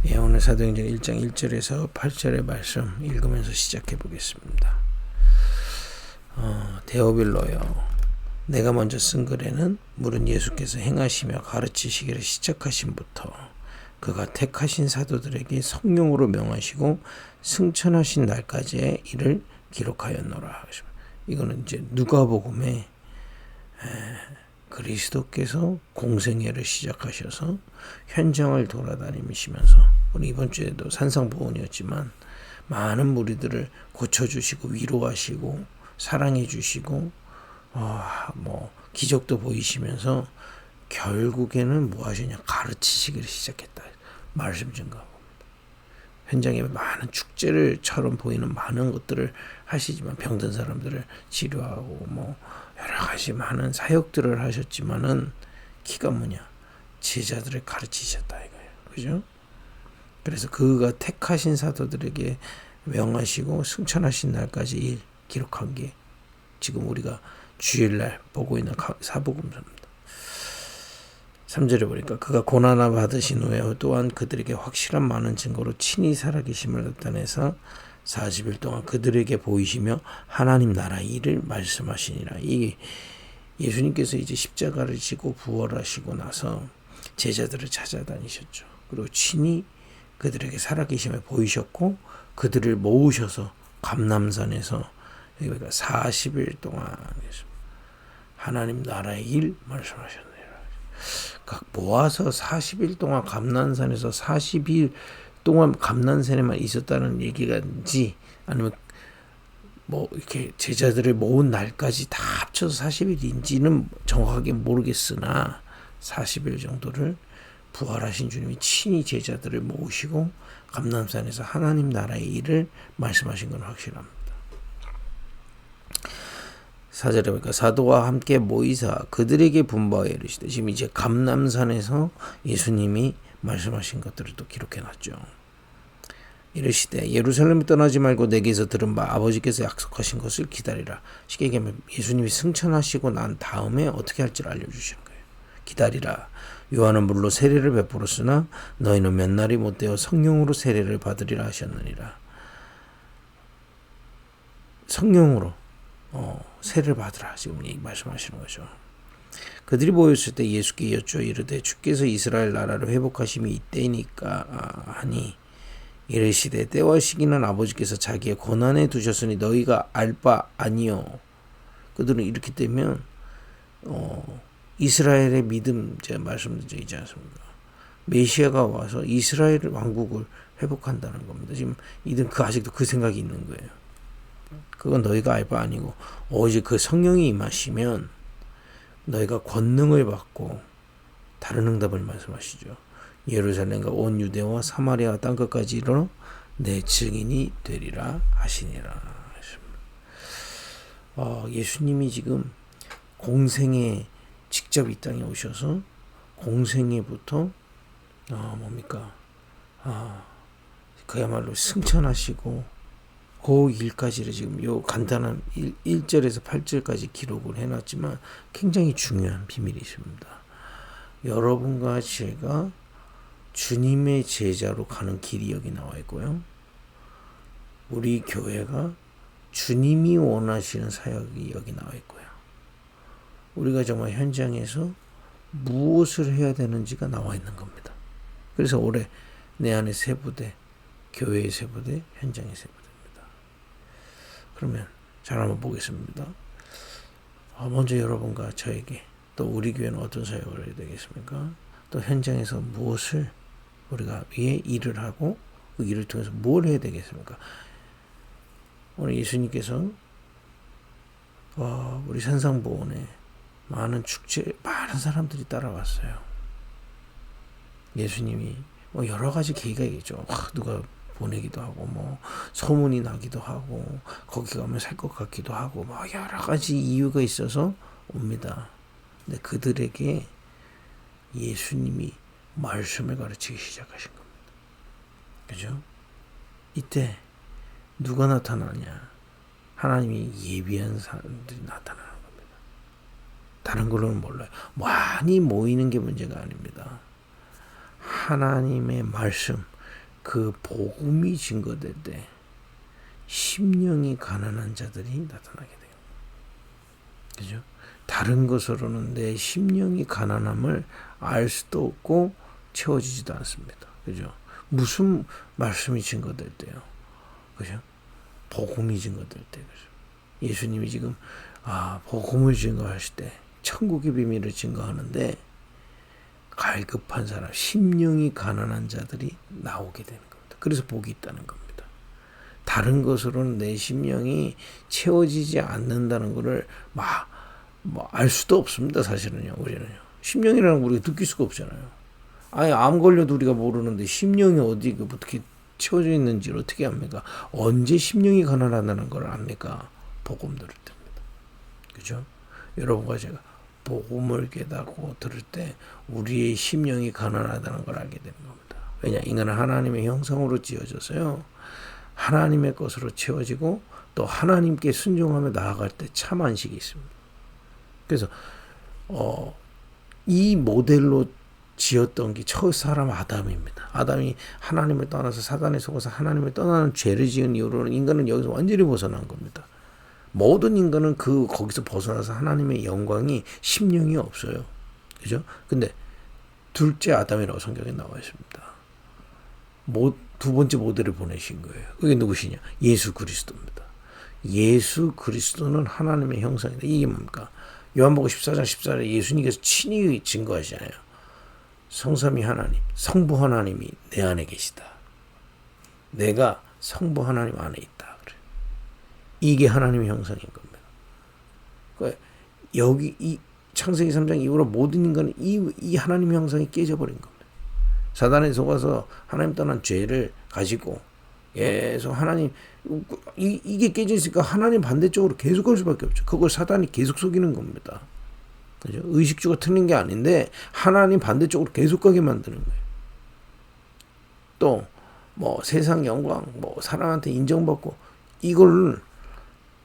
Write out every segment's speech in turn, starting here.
오늘 사도행전 1장 1절에서 8절의 말씀 읽으면서 시작해 보겠습니다. 데오빌로여, 내가 먼저 쓴 글에는 물은 예수께서 행하시며 가르치시기를 시작하심부터 그가 택하신 사도들에게 성령으로 명하시고 승천하신 날까지의 일을 기록하였노라. 이거는 이제 누가복음에 그리스도께서 공생애를 시작하셔서 현장을 돌아다니시면서, 우리 이번 주에도 산상보훈이었지만 많은 무리들을 고쳐주시고 위로하시고 사랑해주시고 기적도 보이시면서 결국에는 뭐 하시냐, 가르치시기를 시작했다. 말씀 증거하고 현장에 많은 축제를처럼 보이는 많은 것들을 하시지만, 병든 사람들을 치료하고 여러 가지 많은 사역들을 하셨지만은 키가 뭐냐, 제자들을 가르치셨다 이거예요. 그죠? 그래서 그가 택하신 사도들에게 명하시고 승천하신 날까지 일 기록한 게 지금 우리가 주일날 보고 있는 사복음서입니다. 3절에 보니까 그가 고난을 받으신 후에 또한 그들에게 확실한 많은 증거로 친히 살아계심을 나타내서 40일 동안 그들에게 보이시며 하나님 나라의 일을 말씀하시니라. 이 예수님께서 이제 십자가를 지고 부활하시고 나서 제자들을 찾아다니셨죠. 그리고 친히 그들에게 살아계심을 보이셨고 그들을 모으셔서 감람산에서 40일 동안 하나님 나라의 일 말씀하셨네요. 모아서 40일 동안 감람산에서 40일 동안 감람산에만 있었다는 얘기인지, 아니면 이렇게 제자들을 모은 날까지 다 합쳐서 40일인지는 정확하게 모르겠으나 40일 정도를 부활하신 주님이 친히 제자들을 모으시고 감람산에서 하나님 나라의 일을 말씀하신 건 확실합니다. 4절에 보니까 사도와 함께 모이사 그들에게 분부하여 이르시되, 지금 이제 감람산에서 예수님이 말씀하신 것들을 또 기록해놨죠. 이르시되 예루살렘을 떠나지 말고 내게서 들은 바 아버지께서 약속하신 것을 기다리라. 쉽게 얘기하면 예수님이 승천하시고 난 다음에 어떻게 할지를 알려주시는 거예요. 기다리라. 요한은 물로 세례를 베풀었으나 너희는 몇 날이 못되어 성령으로 세례를 받으리라 하셨느니라. 성령으로 세례를 받으라, 지금 이 말씀하시는 거죠. 그들이 모였을 때 예수께 여쭈어 이르되 주께서 이스라엘 나라를 회복하심이 이때이니까 하니, 이르시되 때와 시기는 아버지께서 자기의 권한에 두셨으니 너희가 알 바 아니요. 그들은 이렇게 되면 이스라엘의 믿음, 제가 말씀드리지 않습니까? 메시아가 와서 이스라엘 왕국을 회복한다는 겁니다. 지금 이들은 아직도 그 생각이 있는 거예요. 그건 너희가 알 바 아니고 오직 그 성령이 임하시면 너희가 권능을 받고, 다른 응답을 말씀하시죠. 예루살렘과 온 유대와 사마리아 땅끝까지 이르러 내 증인이 되리라 하시니라. 예수님이 지금 공생에 직접 이 땅에 오셔서 공생애부터 그야말로 승천하시고 그 일까지를 지금 요 간단한 1절에서 8절까지 기록을 해놨지만 굉장히 중요한 비밀이 있습니다. 여러분과 제가 주님의 제자로 가는 길이 여기 나와 있고요. 우리 교회가 주님이 원하시는 사역이 여기 나와 있고요. 우리가 정말 현장에서 무엇을 해야 되는지가 나와 있는 겁니다. 그래서 올해 내 안에 세 부대, 교회의 세 부대, 현장의 세 부대입니다. 그러면 잘 한번 보겠습니다. 먼저 여러분과 저에게, 또 우리 교회는 어떤 사역을 해야 되겠습니까? 또 현장에서 무엇을 우리가 위에 일을 하고 그 일을 통해서 뭘 해야 되겠습니까? 오늘 예수님께서 우리 산상보훈에 많은 축제, 많은 사람들이 따라왔어요. 예수님이 여러 가지 계기가 있죠. 누가 보내기도 하고 소문이 나기도 하고 거기 가면 살 것 같기도 하고 여러 가지 이유가 있어서 옵니다. 근데 그들에게 예수님이 말씀을 가르치기 시작하신 겁니다. 그죠? 이때 누가 나타나냐? 하나님이 예비한 사람들이 나타나는 겁니다. 다른 걸로는 몰라요. 많이 모이는 게 문제가 아닙니다. 하나님의 말씀, 그 복음이 증거될 때 심령이 가난한 자들이 나타나게 돼요. 그죠? 다른 것으로는 내 심령이 가난함을 알 수도 없고 채워지지도 않습니다. 그죠? 무슨 말씀이 증거될 때요. 그죠? 복음이 증거될 때. 그죠? 예수님이 지금 복음을 증거하실 때 천국의 비밀을 증거하는데 갈급한 사람, 심령이 가난한 자들이 나오게 되는 겁니다. 그래서 복이 있다는 겁니다. 다른 것으로는 내 심령이 채워지지 않는다는 것을 알 수도 없습니다. 사실은요, 우리는요. 심령이라는 거 우리가 느낄 수가 없잖아요. 아니, 암 걸려도 우리가 모르는데 심령이 어떻게 채워져 있는지를 어떻게 압니까? 언제 심령이 가난하다는 걸 압니까? 복음 들을 때입니다. 그죠? 여러분과 제가 복음을 깨닫고 들을 때 우리의 심령이 가난하다는 걸 알게 되는 겁니다. 왜냐? 인간은 하나님의 형상으로 지어져서요. 하나님의 것으로 채워지고 또 하나님께 순종하며 나아갈 때 참 안식이 있습니다. 그래서 이 모델로 지었던 게 첫 사람 아담입니다. 아담이 하나님을 떠나서 사단에 속아서 하나님을 떠나는 죄를 지은 이후로는 인간은 여기서 완전히 벗어난 겁니다. 모든 인간은 거기서 벗어나서 하나님의 영광이 심령이 없어요. 그죠? 근데 둘째 아담이라고 성경에 나와 있습니다. 두 번째 모델을 보내신 거예요. 그게 누구시냐? 예수 그리스도입니다. 예수 그리스도는 하나님의 형상이다. 이게 뭡니까? 요한복음 14장 14절에 예수님께서 친히 증거하시잖아요. 성삼위 하나님, 성부 하나님이 내 안에 계시다. 내가 성부 하나님 안에 있다. 그래. 이게 하나님의 형상인 겁니다. 그러니까 여기 이 창세기 3장 이후로 모든 인간은 이 하나님의 형상이 깨져버린 겁니다. 사단에 속아서 하나님 떠난 죄를 가지고 계속 하나님 이게 깨져 있으니까 하나님 반대쪽으로 계속 갈 수밖에 없죠. 그걸 사단이 계속 속이는 겁니다. 그죠? 의식주가 틀린 게 아닌데 하나님 반대쪽으로 계속 가게 만드는 거예요. 또 세상 영광, 사람한테 인정받고 이걸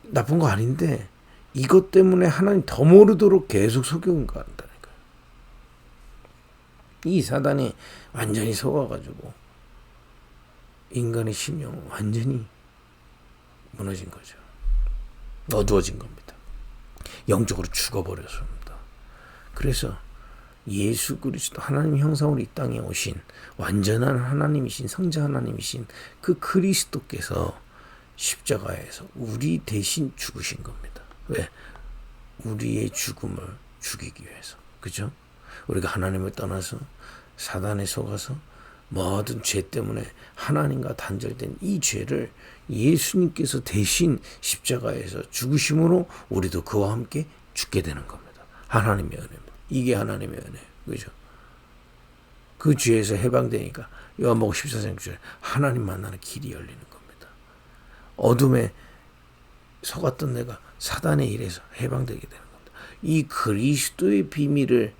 나쁜 거 아닌데 이것 때문에 하나님 더 모르도록 계속 속이는 거 한다니까요. 이 사단이 완전히 속아가지고 인간의 심령은 완전히 무너진 거죠. 어두워진 겁니다. 영적으로 죽어버렸습니다. 그래서 예수 그리스도 하나님 형상으로 이 땅에 오신 완전한 하나님이신 성자 하나님이신 그 그리스도께서 십자가에서 우리 대신 죽으신 겁니다. 왜? 우리의 죽음을 죽이기 위해서. 그죠? 우리가 하나님을 떠나서 사단에 속아서 모든 죄 때문에 하나님과 단절된 이 죄를 예수님께서 대신 십자가에서 죽으심으로 우리도 그와 함께 죽게 되는 겁니다. 하나님의 은혜입니다. 이게 하나님의 은혜예요. 그죠? 그 죄에서 해방되니까 요한복음 14장 9절에 하나님 만나는 길이 열리는 겁니다. 어둠에 속았던 내가 사단의 일에서 해방되게 되는 겁니다. 이 그리스도의 비밀을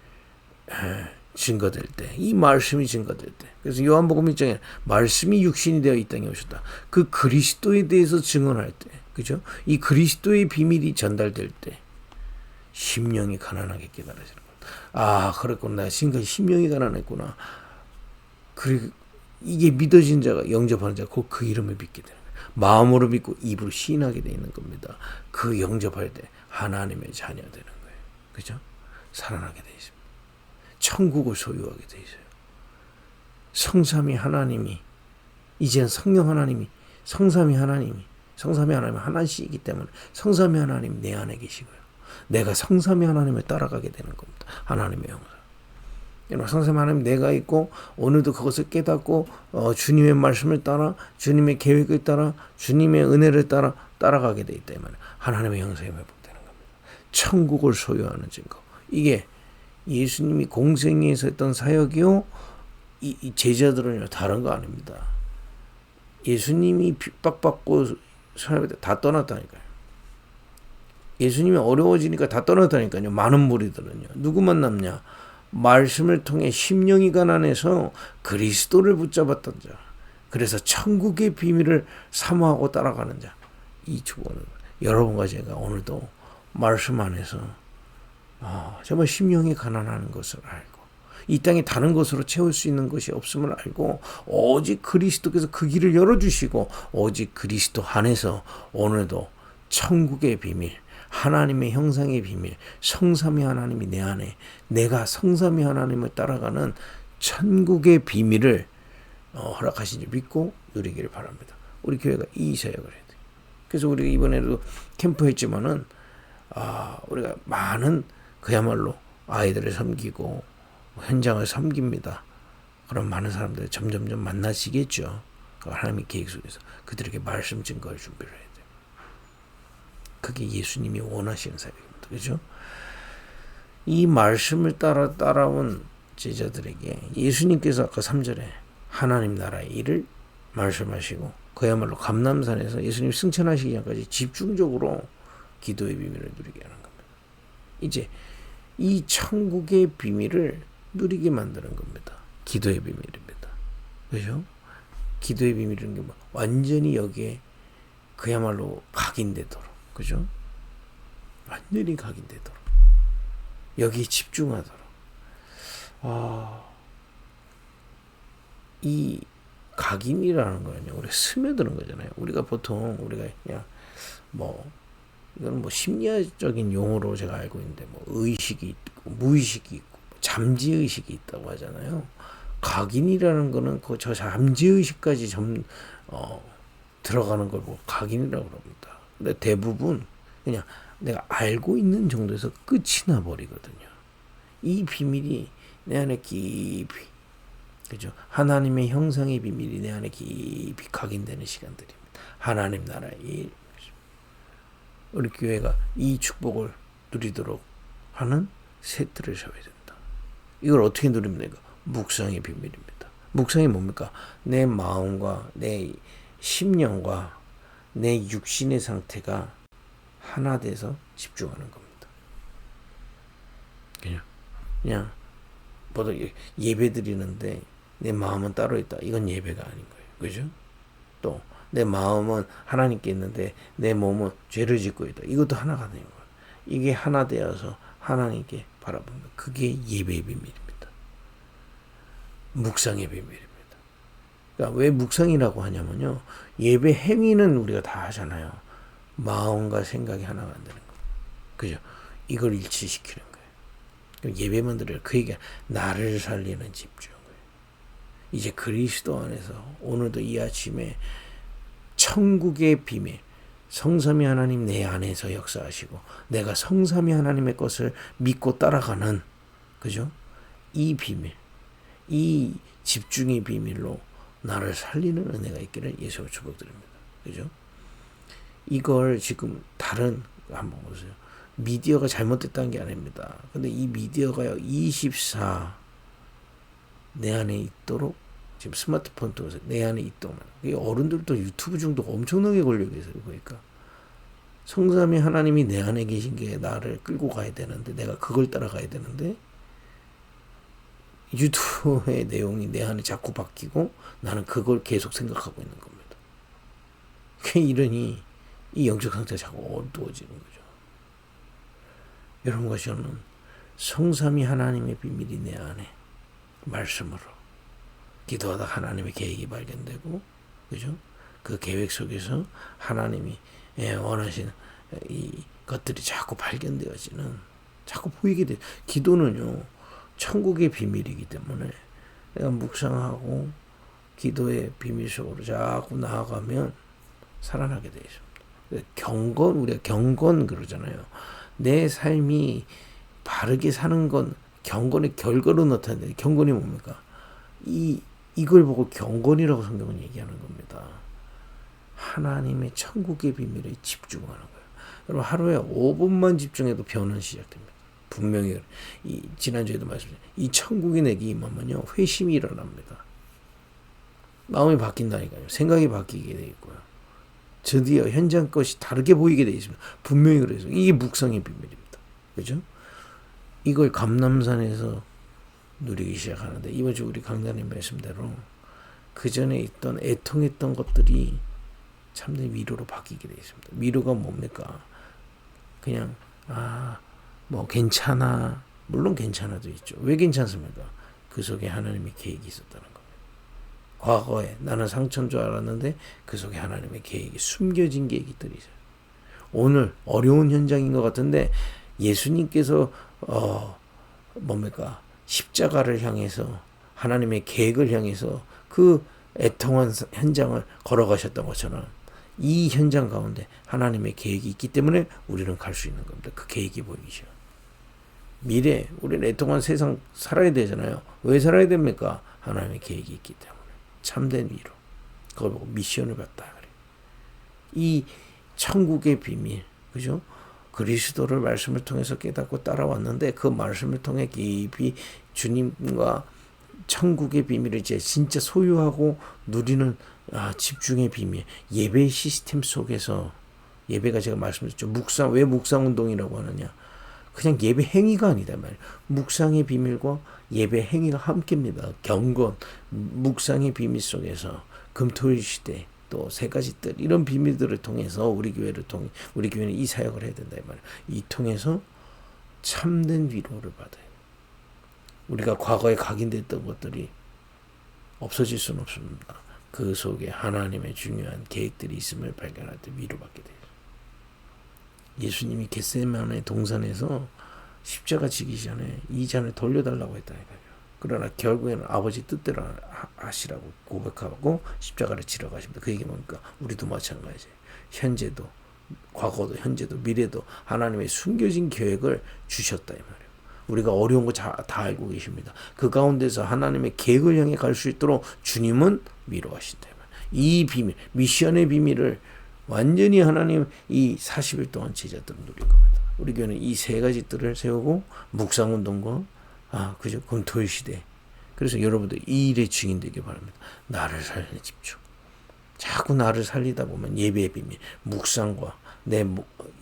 증거될 때, 이 말씀이 증거될 때, 그래서 요한복음 1장에 말씀이 육신이 되어 이 땅에 오셨다. 그 그리스도에 대해서 증언할 때, 그죠? 이 그리스도의 비밀이 전달될 때 심령이 가난하게 깨달아지는 겁니다. 그랬구나. 나 지금까지 심령이 가난했구나. 그리고 이게 믿어진 자가, 영접하는 자가 곧 그 이름을 믿게 되는 거예요. 마음으로 믿고 입으로 시인하게 되어 있는 겁니다. 그 영접할 때 하나님의 자녀 되는 거예요. 그죠? 살아나게 되어 있습니다. 천국을 소유하게 되어 있어요. 성삼위 하나님이, 이제는 성령 하나님이, 성삼위 하나님이 하나씩이기 때문에 성삼위 하나님 내 안에 계시고요. 내가 성삼위 하나님을 따라가게 되는 겁니다. 하나님의 형상. 성삼위 하나님 내가 있고 오늘도 그것을 깨닫고 주님의 말씀을 따라, 주님의 계획을 따라, 주님의 은혜를 따라가게 되기 때문에 하나님의 형상이 회복되는 겁니다. 천국을 소유하는 증거. 이게 예수님이 공생애에서 했던 사역이요, 이 제자들은요 다른 거 아닙니다. 예수님이 핍박받고 사역할 때 다 떠났다니까요. 예수님이 어려워지니까 다 떠났다니까요. 많은 무리들은요. 누구만 남냐? 말씀을 통해 심령이 가난해서 그리스도를 붙잡았던 자. 그래서 천국의 비밀을 사모하고 따라가는 자. 이 주보는 여러분과 제가 오늘도 말씀 안에서 정말 심령이 가난한 것을 알고 이 땅에 다른 것으로 채울 수 있는 것이 없음을 알고 오직 그리스도께서 그 길을 열어주시고 오직 그리스도 안에서 오늘도 천국의 비밀, 하나님의 형상의 비밀, 성삼위 하나님이 내 안에, 내가 성삼위 하나님을 따라가는 천국의 비밀을 허락하신 줄 믿고 누리기를 바랍니다. 우리 교회가 이 사역을 해야 돼요. 그래서 우리가 이번에도 캠프 했지만은 우리가 많은 그야말로 아이들을 섬기고 현장을 섬깁니다. 그럼 많은 사람들 점점점 만나시겠죠. 하나님의 계획 속에서 그들에게 말씀 증거할 준비를 해야 돼요. 그게 예수님이 원하시는 사역입니다. 그렇죠? 이 말씀을 따라온 제자들에게 예수님께서 아까 3절에 하나님 나라의 일을 말씀하시고 그야말로 감람산에서 예수님 승천하시기 전까지 집중적으로 기도의 비밀을 누리게 하는 겁니다. 이제 이 천국의 비밀을 누리게 만드는 겁니다. 기도의 비밀입니다. 그렇죠? 기도의 비밀이라는 게 뭐 완전히 여기에 그야말로 각인되도록, 그죠? 완전히 각인되도록, 여기에 집중하도록. 이 각인이라는 거는요, 우리가 스며드는 거잖아요. 우리가 보통 우리가 그냥 이건 심리학적인 용어로 제가 알고 있는데 의식이 있고 무의식이 있고 잠재의식이 있다고 하잖아요. 각인이라는 거는 저 잠재의식까지 들어가는 걸 각인이라고 합니다. 근데 대부분 그냥 내가 알고 있는 정도에서 끝이 나버리거든요. 이 비밀이 내 안에 깊이, 그죠? 하나님의 형상의 비밀이 내 안에 깊이 각인되는 시간들입니다. 하나님 나라의 일. 우리 교회가 이 축복을 누리도록 하는 세트를 세워야 된다. 이걸 어떻게 누립니까? 묵상의 비밀입니다. 묵상이 뭡니까? 내 마음과 내 심령과 내 육신의 상태가 하나 돼서 집중하는 겁니다. 그냥 보통 예배 드리는데 내 마음은 따로 있다. 이건 예배가 아닌 거예요. 그죠? 또 내 마음은 하나님께 있는데 내 몸은 죄를 짓고 있다. 이것도 하나가 되는 거예요. 이게 하나 되어서 하나님께 바라봅니다. 그게 예배의 비밀입니다. 묵상의 비밀입니다. 그러니까 왜 묵상이라고 하냐면요. 예배 행위는 우리가 다 하잖아요. 마음과 생각이 하나가 안 되는 거예요. 그죠? 이걸 일치시키는 거예요. 예배만 드려요. 그 얘기가 나를 살리는 집중. 이제 그리스도 안에서 오늘도 이 아침에 천국의 비밀, 성삼위 하나님 내 안에서 역사하시고 내가 성삼위 하나님의 것을 믿고 따라가는, 그죠? 이 비밀, 이 집중의 비밀로 나를 살리는 은혜가 있기를 예수로 축복드립니다. 그죠? 이걸 지금 한번 보세요. 미디어가 잘못됐다는 게 아닙니다. 근데 이 미디어가요, 24 내 안에 있도록 지금 스마트폰 통해서 내 안에 있도록, 어른들도 유튜브 중독 엄청나게 걸려 계세요. 보니까 성삼위 하나님이 내 안에 계신 게 나를 끌고 가야 되는데 내가 그걸 따라가야 되는데 유튜브의 내용이 내 안에 자꾸 바뀌고 나는 그걸 계속 생각하고 있는 겁니다. 이러니 이 영적 상태가 자꾸 어두워지는 거죠. 여러분과 저는 성삼위 하나님의 비밀이 내 안에 말씀으로 기도하다 하나님의 계획이 발견되고, 그죠? 그 계획 속에서 하나님이 원하시는 이 것들이 자꾸 발견되어지는, 자꾸 보이게 돼. 기도는요, 천국의 비밀이기 때문에 내가 묵상하고 기도의 비밀 속으로 자꾸 나아가면 살아나게 되어 있습니다. 우리가 경건 그러잖아요. 내 삶이 바르게 사는 건 경건의 결과로 나타나는데, 경건이 뭡니까? 이걸 보고 경건이라고 성경은 얘기하는 겁니다. 하나님의 천국의 비밀에 집중하는 거예요. 여러분, 하루에 5분만 집중해도 변은 시작됩니다. 분명히 지난주에도 말씀드렸죠. 이 천국이 내게 임하면요, 회심이 일어납니다. 마음이 바뀐다니까요. 생각이 바뀌게 돼 있고요. 드디어 현장 것이 다르게 보이게 돼 있습니다. 분명히 그래서 이게 묵상의 비밀입니다. 그죠? 이걸 감람산에서 누리기 시작하는데, 이번 주 우리 강단님 말씀대로 그 전에 있던 애통했던 것들이 참된 위로로 바뀌게 되어 있습니다. 위로가 뭡니까? 그냥 괜찮아. 물론 괜찮아도 있죠. 왜 괜찮습니까? 그 속에 하나님의 계획이 있었다는 겁니다. 과거에 나는 상처인 줄 알았는데 그 속에 하나님의 계획이, 숨겨진 계획들이 있어요. 오늘 어려운 현장인 것 같은데 예수님께서 십자가를 향해서, 하나님의 계획을 향해서 그 애통한 현장을 걸어가셨던 것처럼 이 현장 가운데 하나님의 계획이 있기 때문에 우리는 갈 수 있는 겁니다. 그 계획이 보이죠. 미래, 우리는 애통한 세상 살아야 되잖아요. 왜 살아야 됩니까? 하나님의 계획이 있기 때문에. 참된 위로. 그걸 보고 미션을 받다. 이 천국의 비밀, 그죠? 그리스도를 말씀을 통해서 깨닫고 따라왔는데 그 말씀을 통해 깊이 주님과 천국의 비밀을 이제 진짜 소유하고 누리는 집중의 비밀, 예배 시스템 속에서, 예배가 제가 말씀드렸죠. 왜 묵상 운동이라고 하느냐? 그냥 예배 행위가 아니다 말이에요. 묵상의 비밀과 예배 행위가 함께입니다. 경건, 묵상의 비밀 속에서 금토일 시대, 또 세 가지 뜻, 이런 비밀들을 통해서 우리 교회는 이 사역을 해야 된다 이 말이에요. 이 통해서 참된 위로를 받아요. 우리가 과거에 각인됐던 것들이 없어질 수는 없습니다. 그 속에 하나님의 중요한 계획들이 있음을 발견할 때 위로받게 돼요. 예수님이 겟세마네 동산에서 십자가 지기 전에 이 잔을 돌려달라고 했다 이거예요. 그러나 결국에는 아버지 뜻대로 하시라고 고백하고 십자가를 지러 가십니다. 그 얘기 뭡니까? 우리도 마찬가지예요. 현재도, 과거도, 현재도, 미래도 하나님의 숨겨진 계획을 주셨다 이 말이에요. 우리가 어려운 거 다 알고 계십니다. 그 가운데서 하나님의 계획을 향해 갈 수 있도록 주님은 위로하신다. 이 비밀, 미션의 비밀을 완전히 하나님 이 40일 동안 제자들은 누릴 겁니다. 우리 교회는 이 세 가지 뜰을 세우고 묵상운동과 그죠? 금토일 시대. 그래서 여러분들 이 일의 증인 되길 바랍니다. 나를 살리는 집중. 자꾸 나를 살리다 보면 예배의 비밀, 묵상과 내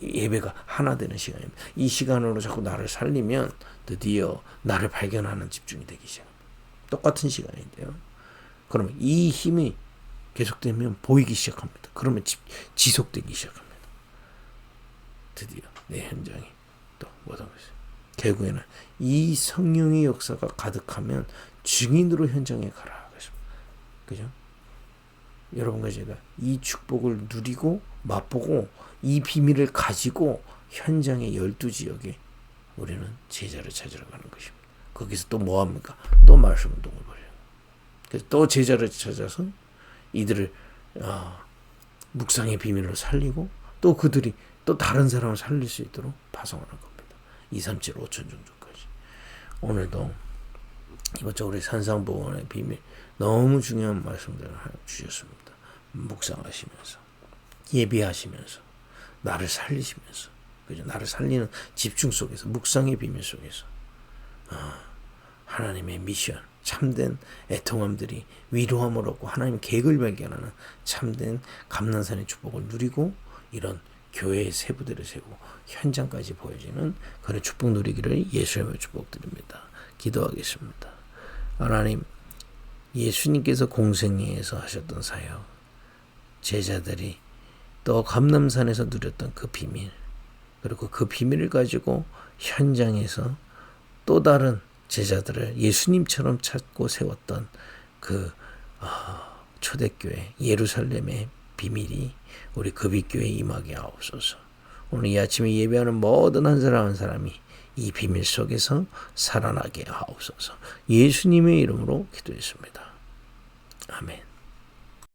예배가 하나 되는 시간입니다. 이 시간으로 자꾸 나를 살리면 드디어 나를 발견하는 집중이 되기 시작합니다. 똑같은 시간인데요. 그러면 이 힘이 계속되면 보이기 시작합니다. 그러면 지속되기 시작합니다. 드디어 내 현장이 또 뭐다 보세요. 결국에는 이 성령의 역사가 가득하면 증인으로 현장에 가라. 그죠? 여러분과 제가 이 축복을 누리고 맛보고 이 비밀을 가지고 현장의 12지역에 우리는 제자를 찾으러 가는 것입니다. 거기서 또 뭐합니까? 또 말씀 운동을 벌여요. 그래서 또 제자를 찾아서 이들을 묵상의 비밀로 살리고 또 그들이 또 다른 사람을 살릴 수 있도록 파송하는 겁니다. 2, 3, 7, 5천 정도까지. 오늘도 이번적으로 산상보원의 비밀 너무 중요한 말씀들을 주셨습니다. 묵상하시면서 예비하시면서 나를 살리시면서, 그죠? 나를 살리는 집중 속에서, 묵상의 비밀 속에서 하나님의 미션, 참된 애통함들이 위로함을 얻고 하나님 계획을 발견하는 참된 감난산의 축복을 누리고 이런 교회의 세부대를 세우고 현장까지 보여지는 그런 축복 누리기를 예수님의 축복드립니다. 기도하겠습니다. 하나님, 예수님께서 공생애에서 하셨던 사역, 제자들이 또 감람산에서 누렸던 그 비밀, 그리고 그 비밀을 가지고 현장에서 또 다른 제자들을 예수님처럼 찾고 세웠던 그 초대교회 예루살렘의 비밀이 우리 급입교회에 임하게 하옵소서. 오늘 이 아침에 예배하는 모든 한 사람 한 사람이 이 비밀 속에서 살아나게 하옵소서. 예수님의 이름으로 기도했습니다. 아멘.